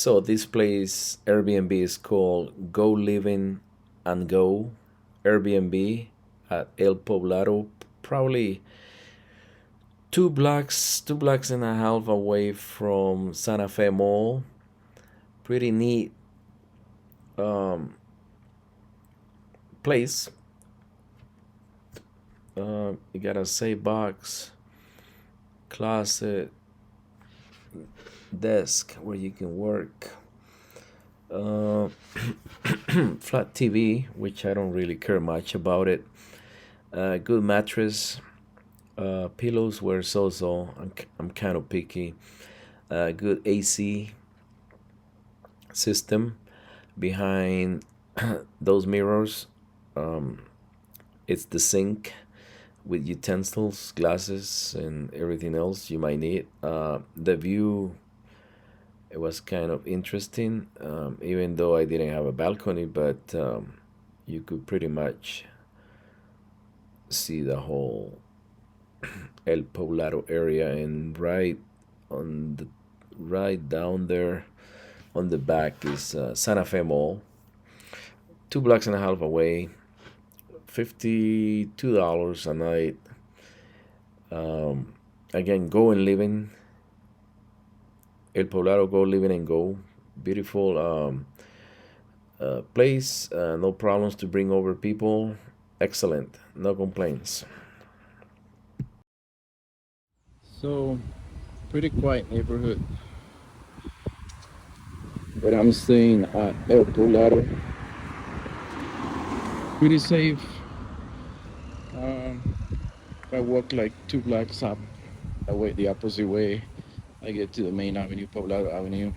So this place Airbnb is called Go Living and Go Airbnb at El Poblado, probably two blocks and a half away from Santa Fe Mall. Pretty neat um, place. You got a safe box, closet, desk where you can work. Uh, Flat TV, which I don't really care much about it. Good mattress. Pillows were so. I'm kind of picky. Good AC system behind those mirrors. Um, it's the sink with utensils, glasses, and everything else you might need. The view, it was kind of interesting, even though I didn't have a balcony, but you could pretty much see the whole El Poblado area, and on the right down there on the back is Santa Fe Mall, 2 blocks and a half away, $52 a night. Um, Again, go and living El Poblado, go living and go. Beautiful place. No problems to bring over people. Excellent. No complaints. So, pretty quiet neighborhood. But I'm staying at El Poblado. Pretty safe. Um, if I walk like 2 blocks up, I wait the opposite way. I get to the main avenue, Poblado Avenue.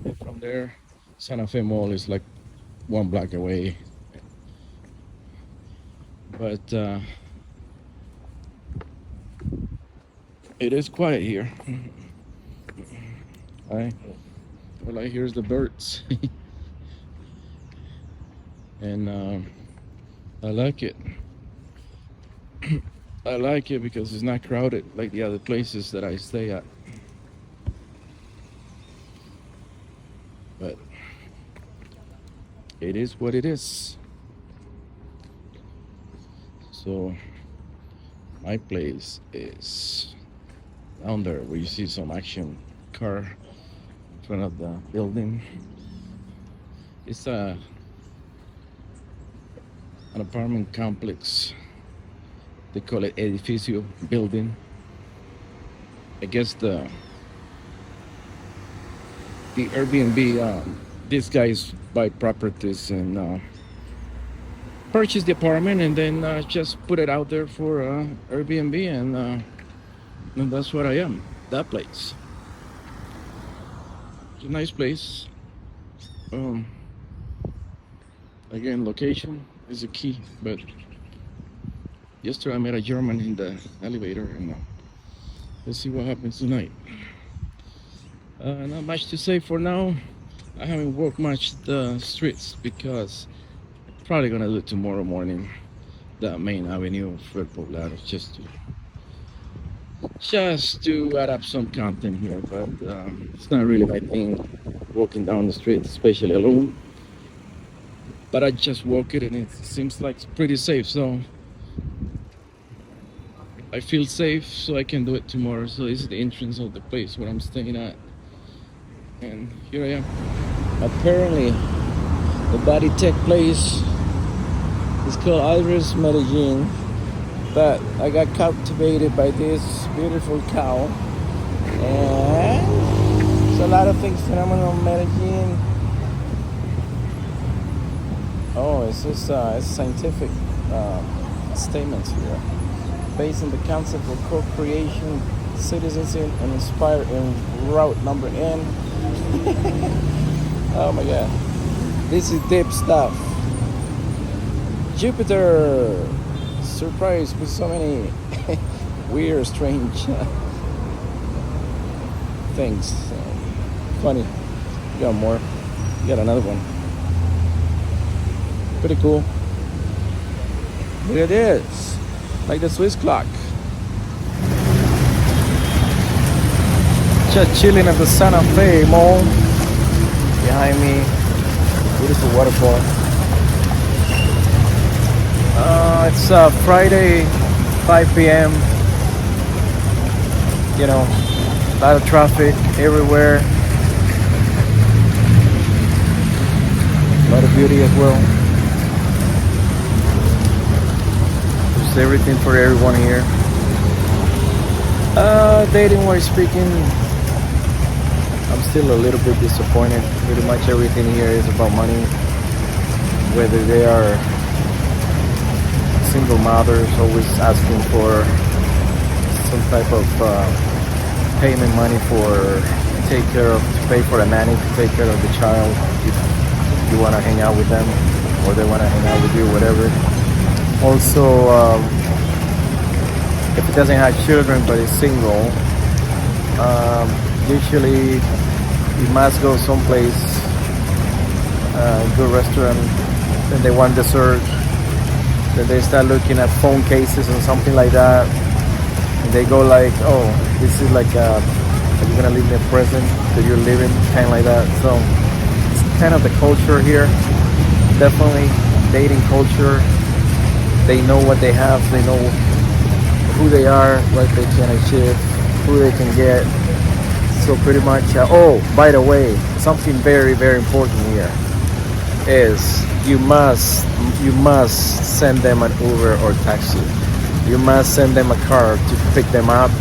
And from there, Santa Fe Mall is like 1 block away. But it is quiet here. I All I hear is the birds, and I like it. I like it because it's not crowded like the other places that I stay at. But it is what it is. So my place is down there where you see some action car in front of the building. It's an apartment complex. They call it edificio building. I guess the Airbnb, these guys buy properties and purchase the apartment and then just put it out there for Airbnb, and that's what I am. That place. It's a nice place. Um, Again, location is a key. But yesterday I met a German in the elevator, and let's see what happens tonight. Not much to say for now. I haven't walked much the streets because probably gonna do it tomorrow morning. The main avenue of El Poblado, just to add up some content here. But it's not really my thing walking down the street, especially alone. But I just walk it, and it seems like it's pretty safe. So I feel safe, so I can do it tomorrow. So this is the entrance of the place where I'm staying at, and here I am. Apparently, the body tech place is called Iris Medellin, but I got captivated by this beautiful cow, and there's a lot of things phenomenal in Medellin. Oh, it's just it's scientific statements here, based on the concept of co-creation, citizenship, and inspired in route number N. Oh my god, this is deep stuff. Jupiter, surprised with so many weird, strange things. Funny. You got more. You got another one. Pretty cool. Here it is, like the Swiss clock. Just chilling at the Santa Fe Mall. Behind me, beautiful waterfall. It's Friday, 5 p.m. You know, a lot of traffic everywhere. A lot of beauty as well. There's everything for everyone here. Dating wise speaking, I'm still a little bit disappointed. Pretty much everything here is about money. Whether they are single mothers, always asking for some type of payment money for to pay for a nanny to take care of the child. If you want to hang out with them, or they want to hang out with you, whatever. Also, if it doesn't have children but is single, usually you must go someplace, good restaurant, then they want dessert, then they start looking at phone cases and something like that, and they go like, oh, this is like are you gonna leave me a present that you're living, kind of like that. So it's kind of the culture here, definitely dating culture. They know what they have, they know who they are, what they can achieve, who they can get. So pretty much, oh, by the way, something very, very important here is you must send them an Uber or taxi. You must send them a car to pick them up,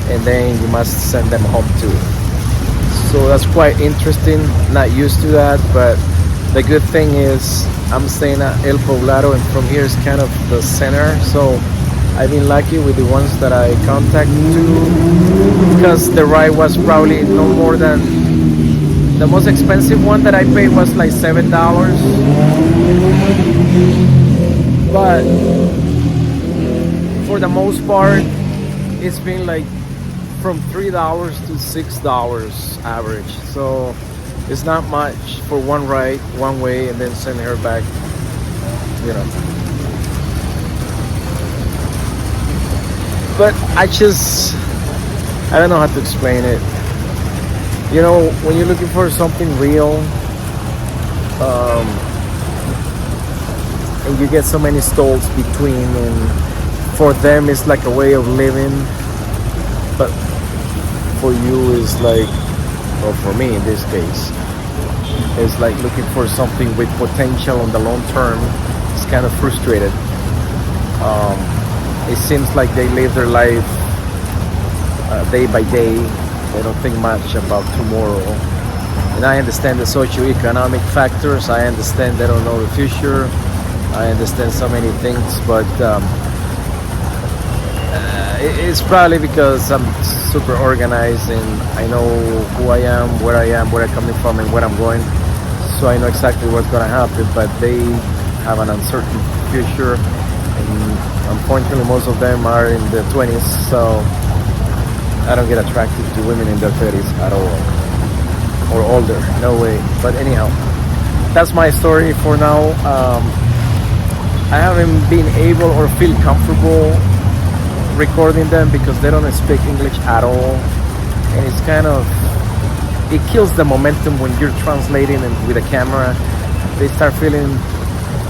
and then you must send them home too. So that's quite interesting. Not used to that, but the good thing is I'm staying at El Poblado, and from here is kind of the center. So I've been lucky with the ones that I contacted to, because the ride was probably no more than, the most expensive one that I paid was like $7. But for the most part, it's been like from $3 to $6 average. So it's not much for one ride, one way, and then send her back, you know. But I don't know how to explain it. You know, when you're looking for something real, and you get so many stalls between, and for them it's like a way of living, but for you is like, or for me in this case, it's like looking for something with potential on the long term. It's kind of frustrated. It seems like they live their life day by day. They don't think much about tomorrow. And I understand the socio-economic factors. I understand they don't know the future. I understand so many things, but it's probably because I'm super organized and I know who I am, where I'm coming from, and where I'm going. So I know exactly what's going to happen, but they have an uncertain future. And unfortunately, most of them are in their 20s, so I don't get attracted to women in their 30s at all, or older, no way. But anyhow, that's my story for now. I haven't been able or feel comfortable recording them because they don't speak English at all, and it's kind of, it kills the momentum when you're translating and with a camera. They start feeling,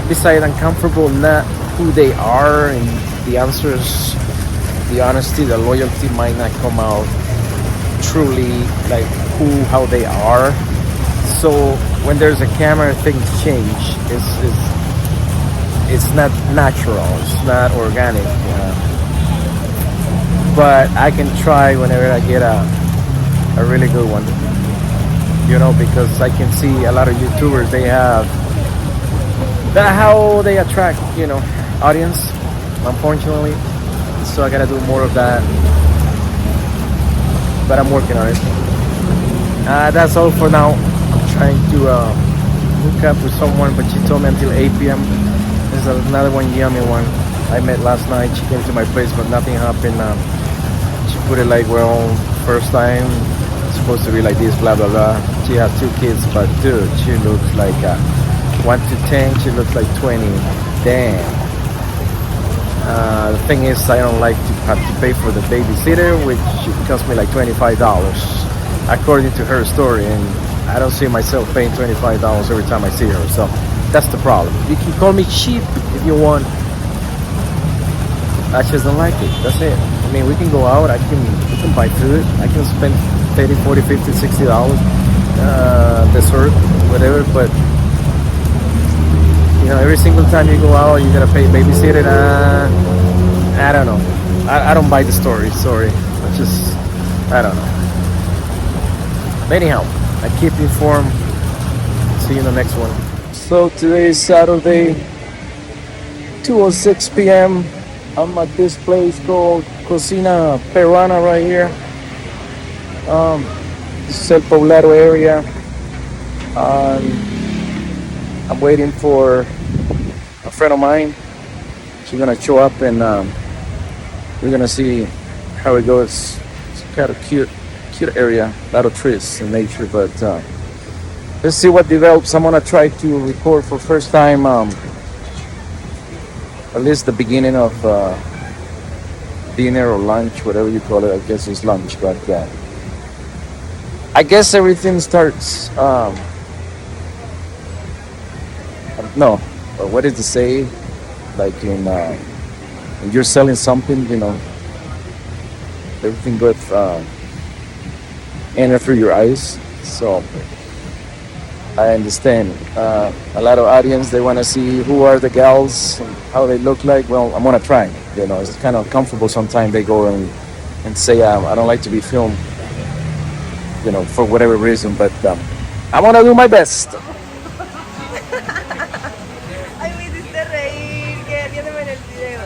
besides uncomfortable, not who they are, and the answers, the honesty, the loyalty might not come out truly like how they are. So when there's a camera, things change. It's not natural, it's not organic. But I can try whenever I get a really good one, because I can see a lot of YouTubers, they have that, how they attract audience, unfortunately. So I gotta do more of that, but I'm working on it. That's all for now. I'm trying to hook up with someone, but she told me until 8 p.m. There's another one, yummy one, I met last night. She came to my place, but nothing happened. She put it like, well, first time, it's supposed to be like this, blah blah blah. She has 2 kids, but dude, she looks like 1 to 10, she looks like 20. Damn. The thing is, I don't like to have to pay for the babysitter, which cost me like $25, according to her story. And I don't see myself paying $25 every time I see her. So that's the problem. You can call me cheap if you want. I just don't like it. That's it. I mean, we can go out. We can buy food. I can spend 30, 40, 50, $60, dessert, whatever. But every single time you go out, you gotta pay babysitter. I don't know. I don't buy the story. Sorry. I don't know. But anyhow, I keep you informed. See you in the next one. So today is Saturday, 2:06 p.m. I'm at this place called Cocina Peruana right here. This is El Poblado area. I'm waiting for a friend of mine. She's gonna show up and we're gonna see how it goes. It's kind of cute area. A lot of trees and nature, but let's see what develops. I'm gonna try to record for first time, at least the beginning of dinner or lunch, whatever you call it. I guess it's lunch, but I guess everything starts. No, what is the say? Like when you're selling something, everything goes enter through your eyes. So I understand. A lot of audience they want to see who are the gals, how they look like. Well, I'm gonna try. It's kind of comfortable. Sometimes they go and say I don't like to be filmed. For whatever reason, but I'm gonna do my best. Ay, me hiciste reír, que riéndome en el video.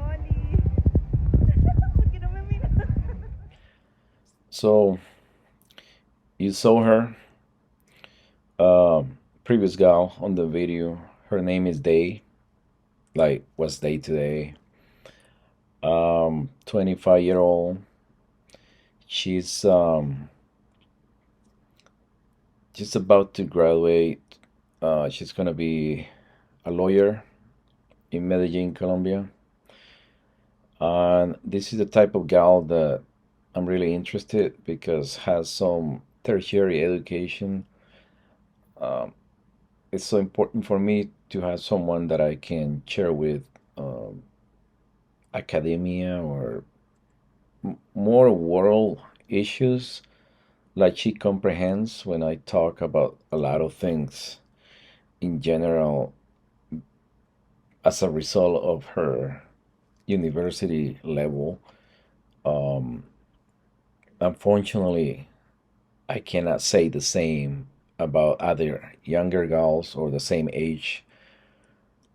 Oli, ¿por qué no me miras? So you saw her, previous gal on the video. Her name is Day. Like, what's day today? 25-year-old. She's just about to graduate. She's gonna be a lawyer in Medellin, Colombia. And this is the type of gal that I'm really interested because has some tertiary education. Um, it's so important for me to have someone that I can share with um, academia or more world issues like she comprehends when I talk about a lot of things in general as a result of her university level. Um, Unfortunately, I cannot say the same about other younger girls or the same age.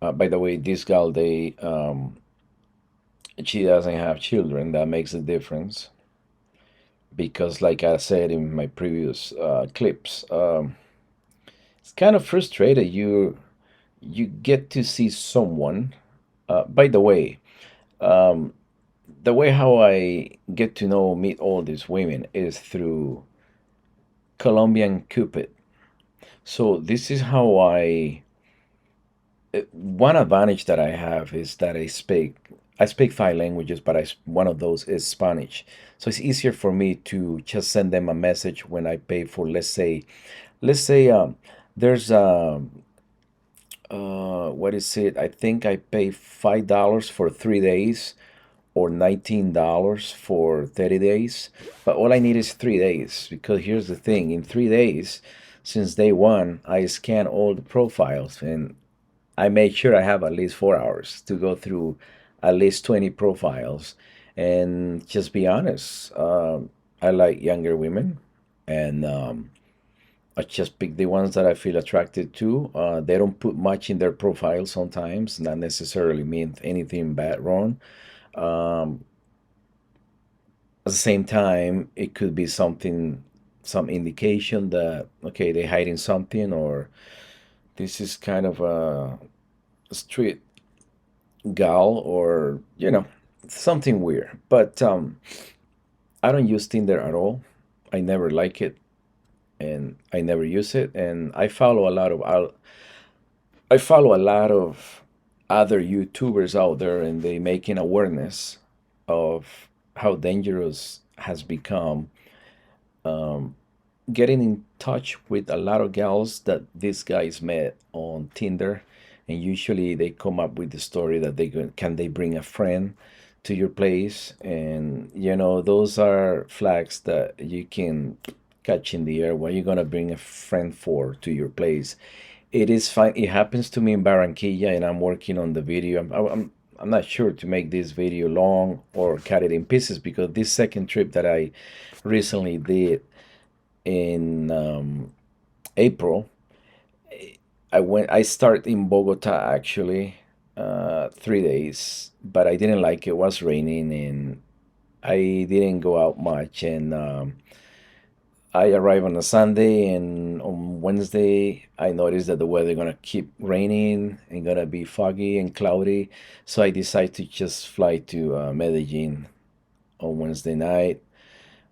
By the way, this girl, she doesn't have children. That makes a difference because, like I said in my previous clips, it's kind of frustrated. You get to see someone. By um, the way how I get to meet all these women is through Colombian Cupid. So this is how one advantage that I have is that I speak five languages, but one of those is Spanish. So it's easier for me to just send them a message when I pay for, let's say there's what is it? I think I pay $5 for 3 days or $19 for 30 days. But all I need is 3 days because here's the thing: in 3 days, since day one, I scan all the profiles and I make sure I have at least 4 hours to go through at least 20 profiles. And just be honest, I like younger women, and I just pick the ones that I feel attracted to. They don't put much in their profile sometimes, not necessarily mean anything bad wrong. Um, at the same time, it could be some indication that okay, they're hiding something, or this is kind of a street gal, or something weird. But I don't use Tinder at all. I never like it, and I never use it. And I follow a lot of other YouTubers out there, and they making awareness of how dangerous has become getting in touch with a lot of gals that these guys met on Tinder, and usually they come up with the story that can they bring a friend to your place, and those are flags that you can catch in the air. What are you gonna bring a friend for to your place? It is fine. It happens to me in Barranquilla, and I'm working on the video. I'm not sure to make this video long or cut it in pieces because this second trip that I recently did in April. I started in Bogota actually, 3 days, but I didn't like it. It was raining and I didn't go out much. And I arrived on a Sunday, and on Wednesday I noticed that the weather gonna keep raining and gonna be foggy and cloudy. So I decided to just fly to Medellin on Wednesday night.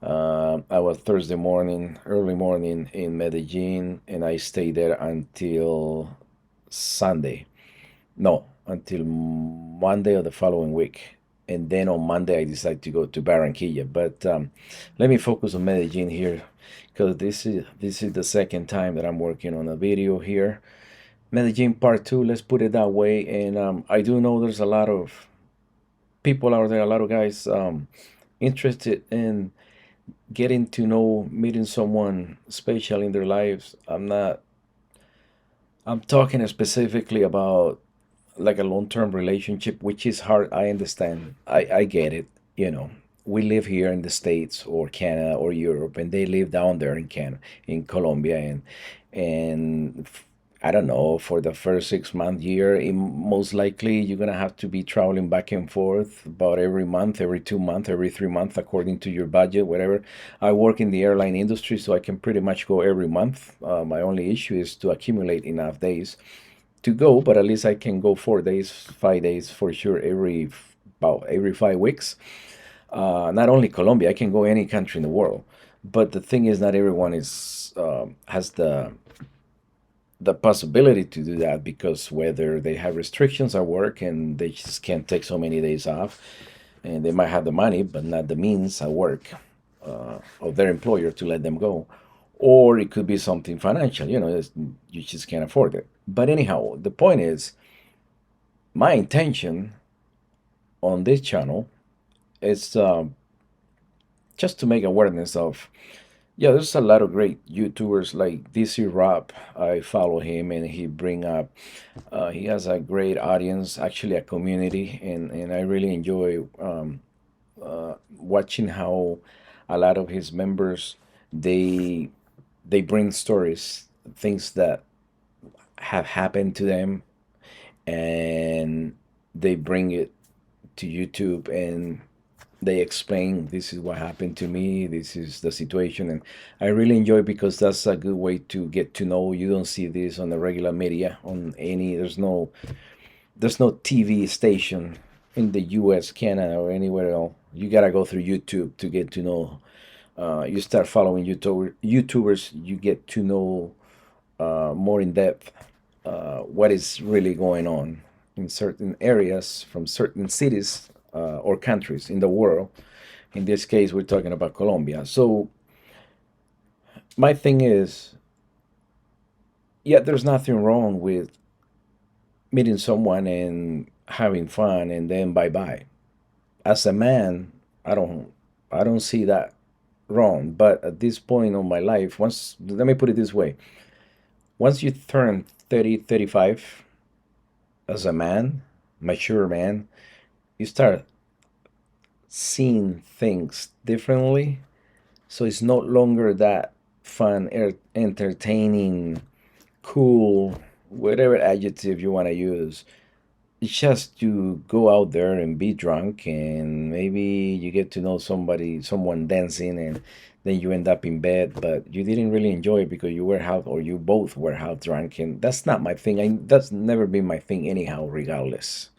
I was Thursday morning, early morning in Medellin, and I stayed there until Sunday. No, until Monday of the following week. And then on Monday, I decided to go to Barranquilla. But let me focus on Medellin here, because this is the second time that I'm working on a video here. Medellin Part Two, let's put it that way. And I do know there's a lot of people out there, a lot of guys interested in getting to know, meeting someone special in their lives. I'm talking specifically about like a long-term relationship, which is hard. I understand. I get it. We live here in the States or Canada or Europe, and they live down there in in Colombia, and I don't know, for the first 6 month year, most likely you're gonna have to be traveling back and forth about every month, every 2 months, every 3 months, according to your budget, whatever. I work in the airline industry, so I can pretty much go every month. My only issue is to accumulate enough days to go, but at least I can go 4 days, 5 days for sure about every 5 weeks. Not only Colombia, I can go any country in the world. But the thing is, not everyone is has the possibility to do that, because whether they have restrictions at work and they just can't take so many days off, and they might have the money but not the means at work of their employer to let them go, or it could be something financial. You just can't afford it. But anyhow, the point is, my intention on this channel is just to make awareness of, yeah, there's a lot of great YouTubers like DC Rob. I follow him, and he has a great audience, actually a community, and I really enjoy watching how a lot of his members, they they bring stories, things that have happened to them, and they bring it to YouTube, and they explain, this is what happened to me, this is the situation. And I really enjoy, because that's a good way to get to know. You don't see this on the regular media, on any there's no TV station in the US, Canada, or anywhere else. You gotta go through YouTube to get to know. You start following YouTubers, you get to know more in depth what is really going on in certain areas from certain cities or countries in the world. In this case, we're talking about Colombia. So my thing is, yeah, there's nothing wrong with meeting someone and having fun and then bye bye. As a man, I don't I don't see that wrong. But at this point of my life, once let me put it this way: once you turn 30, 35, as a man, mature man, you start seeing things differently. So it's no longer that fun, entertaining, cool, whatever adjective you want to use. It's just to go out there and be drunk, and maybe you get to know someone dancing, and then you end up in bed, but you didn't really enjoy it because you were half, or you both were half drunk, and that's not my thing. That's never been my thing anyhow, regardless.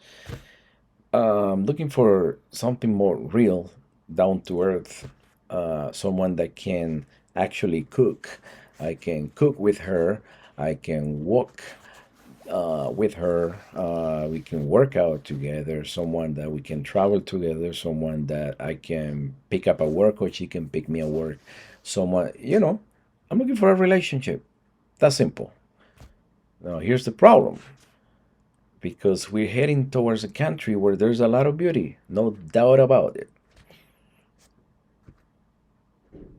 Looking for something more real, down to earth, someone that can actually cook. I can cook with her. I can walk. with her. We can work out together. Someone that we can travel together. Someone that I can pick up at work or she can pick me at work. Someone, I'm looking for a relationship. That's simple. Now, here's the problem because we're heading towards a country where there's a lot of beauty, no doubt about it.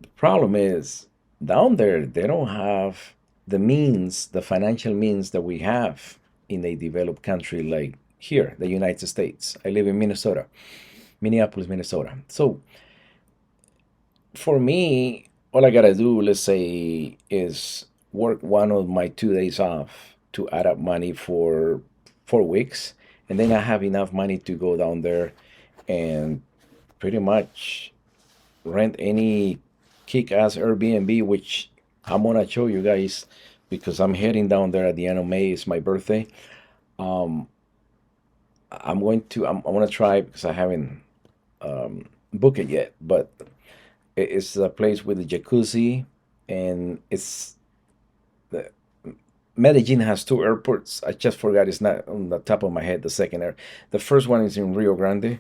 The problem is down there, they don't have the means, the financial means that we have in a developed country like here, the United States. I live in Minnesota, Minneapolis, Minnesota. So for me, all I gotta do, let's say, is work one of my 2 days off to add up money for 4 weeks, and then I have enough money to go down there and pretty much rent any kick-ass Airbnb, which I'm gonna show you guys because I'm heading down there at the end of May. It's my birthday. Um, I'm gonna try because I haven't booked it yet, but it's a place with a jacuzzi, and it's the Medellin has two airports. I just forgot. It's not on the top of my head. The second air, the first one is in Rio Grande,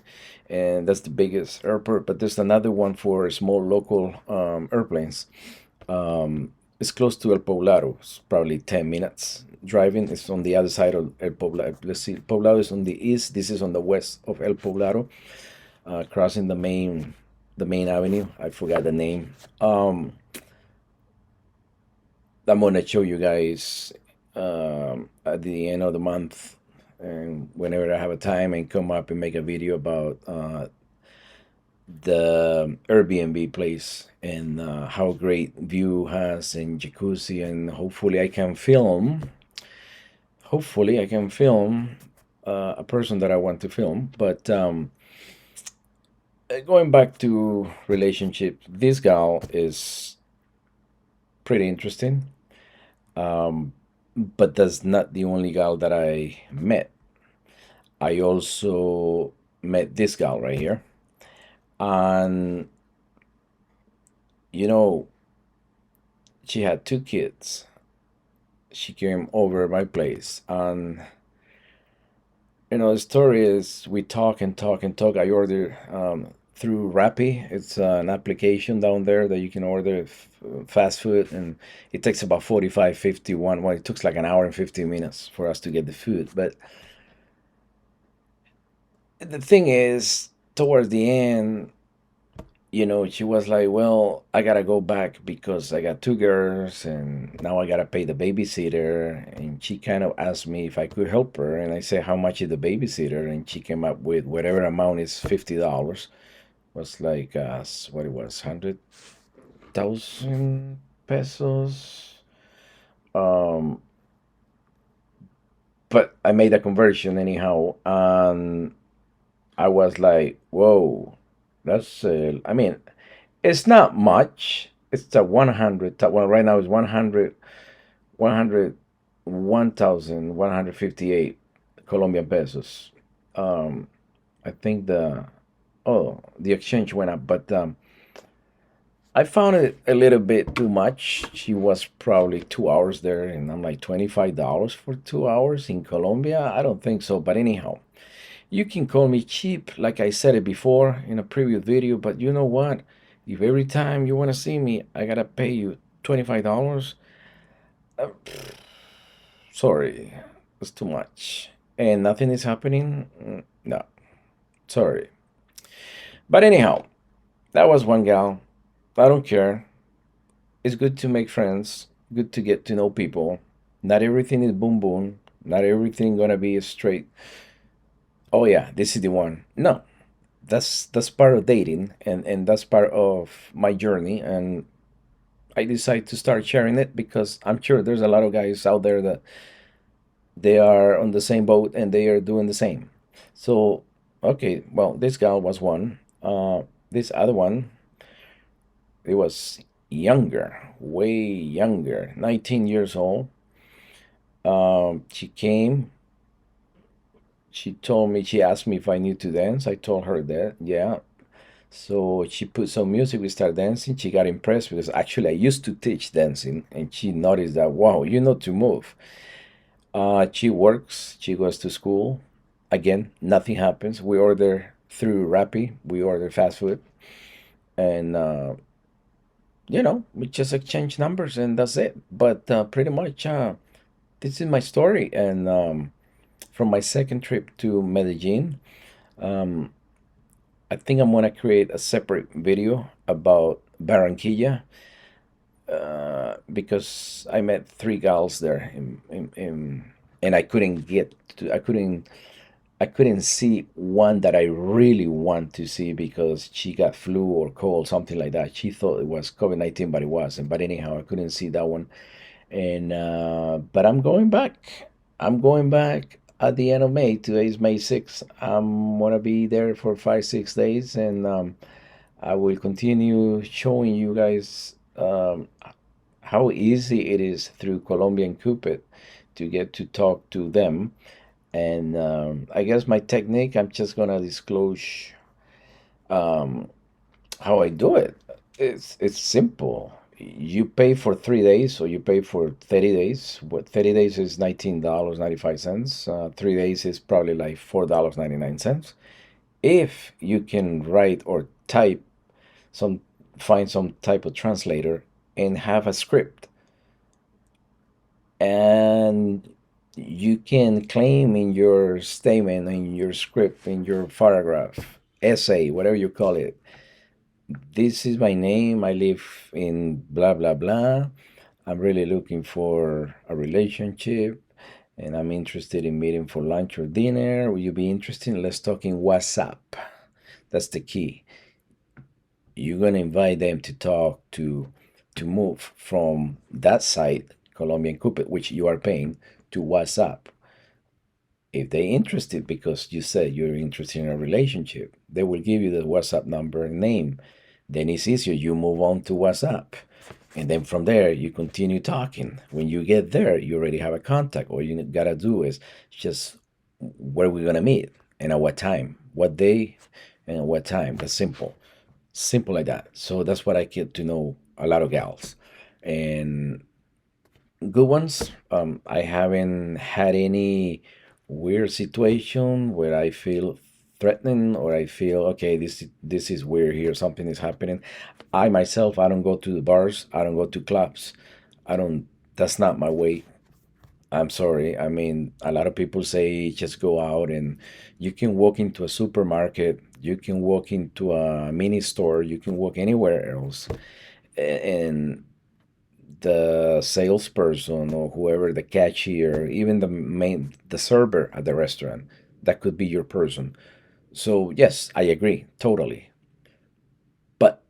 and that's the biggest airport. But there's another one for small local airplanes. It's close to El Poblado. It's probably 10 minutes driving. It's on the other side of El Poblado. Let's see, Poblado is on the east. This is on the west of El Poblado, crossing the main avenue. I forgot the name. I'm gonna show you guys at the end of the month, and whenever I have a time, and come up and make a video about the Airbnb place and how great view has and jacuzzi, and hopefully I can film. Hopefully I can film a person that I want to film. But going back to relationship, this gal is pretty interesting. But that's not the only gal that I met. I also met this gal right here. And, you know, she had 2 kids. She came over my place. And, the story is we talk and talk and talk. I ordered through Rappi. It's an application down there that you can order fast food, and it takes about 45, 51. Well, it took like an hour and 50 minutes for us to get the food. But the thing is, towards the end, she was like, well, I gotta go back because I got 2 girls and now I gotta pay the babysitter. And she kind of asked me if I could help her. And I said, how much is the babysitter? And she came up with whatever amount is $50. Was like, what it was, 100,000 pesos. Um, but I made a conversion anyhow. And I was like, whoa, that's, I mean, it's not much. It's a 100, well, right now it's 101,158 Colombian pesos. Um, I think the exchange went up, but I found it a little bit too much. She was probably 2 hours there, and I'm like $25 for 2 hours in Colombia. I don't think so, but anyhow. You can call me cheap, like I said it before in a previous video, but you know what? If every time you want to see me, I gotta pay you $25, uh, sorry, it's too much. And nothing is happening? No, sorry. But anyhow, that was one gal. I don't care. It's good to make friends, good to get to know people. Not everything is boom boom. Not everything gonna be straight. Oh yeah, this is the one. No, that's part of dating, and that's part of my journey, and I decided to start sharing it because I'm sure there's a lot of guys out there that they are on the same boat and they are doing the same. So okay, well, this gal was one. This other one, it was younger, way younger, 19 years old. She came. She asked me if I knew to dance. I told her that, yeah. So she put some music, we started dancing. She got impressed because actually I used to teach dancing, and she noticed that, wow, you know to move. She works. She goes to school. Again, nothing happens. We order through Rappi. We order fast food, and we just exchange numbers, and that's it. But pretty much, this is my story. And from my second trip to Medellin, um, I think I'm gonna create a separate video about Barranquilla, because I met three gals there, and I couldn't see one that I really want to see because she got flu or cold, something like that. She thought it was COVID-19, but it wasn't. But anyhow, I couldn't see that one. And but I'm going back. I'm going back at the end of May. Today is May 6th. I'm gonna be there for 5, 6 days, and I will continue showing you guys how easy it is through Colombian Cupid to get to talk to them. And I guess my technique, I'm just gonna disclose um, how I do it. It's simple. You pay for 3 days, or you pay for 30 days. What 30 days is $19.95. 3 days is probably like $4.99. If you can write or type some, find some type of translator and have a script, and you can claim in your statement, in your script, in your paragraph, essay, whatever you call it, this is my name, I live in blah blah blah, I'm really looking for a relationship, and I'm interested in meeting for lunch or dinner. Will you be interested? Let's talk in WhatsApp. That's the key. You're gonna invite them to talk, to move from that site, Colombian Cupid, which you are paying, to WhatsApp. If they're interested, because you said you're interested in a relationship, they will give you the WhatsApp number and name. Then it's easier. You move on to WhatsApp. And then from there, you continue talking. When you get there, you already have a contact. All you gotta do is just where we're gonna meet and at what time, what day, and at what time. That's simple. Simple like that. So that's what I get to know a lot of gals. And good ones. I haven't had any weird situation where I feel threatened, or I feel okay, this is weird here, something is happening. I myself, I don't go to the bars, I don't go to clubs. I don't. That's not my way. I'm sorry. I mean, a lot of people say just go out, and you can walk into a supermarket, you can walk into a mini store, you can walk anywhere else, and the salesperson or whoever, the cashier, even the server at the restaurant, that could be your person. So yes, I agree totally. But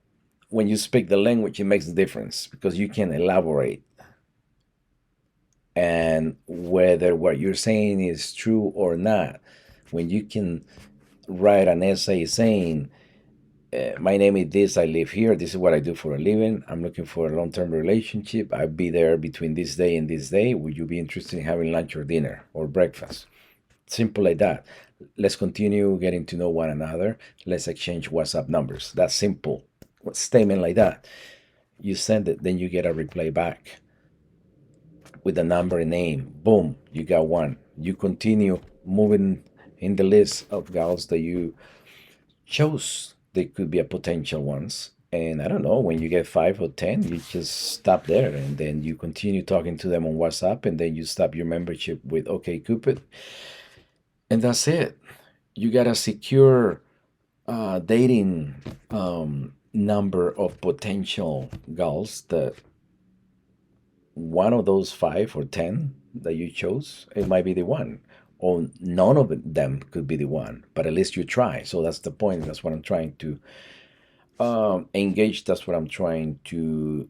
when you speak the language, it makes a difference because you can elaborate, and whether what you're saying is true or not, when you can write an essay saying, my name is this, I live here, this is what I do for a living, I'm looking for a long-term relationship, I'll be there between this day and this day, would you be interested in having lunch or dinner or breakfast? Simple like that. Let's continue getting to know one another. Let's exchange WhatsApp numbers. That's simple. A statement like that, you send it, then you get a reply back with the number and name. Boom, you got one. You continue moving in the list of gals that you chose. They could be a potential ones. And I don't know, when you get 5 or 10, you just stop there, and then you continue talking to them on WhatsApp, and then you stop your membership with OK Cupid, and that's it. You got a secure dating number of potential gals, that one of those 5 or 10 that you chose, it might be the one, or none of them could be the one, but at least you try. So that's the point. That's what I'm trying to engage. That's what I'm trying to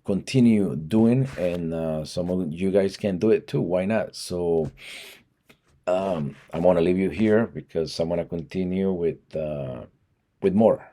continue doing, and some of you guys can do it too. Why not? So I'm gonna leave you here because I'm gonna continue with more.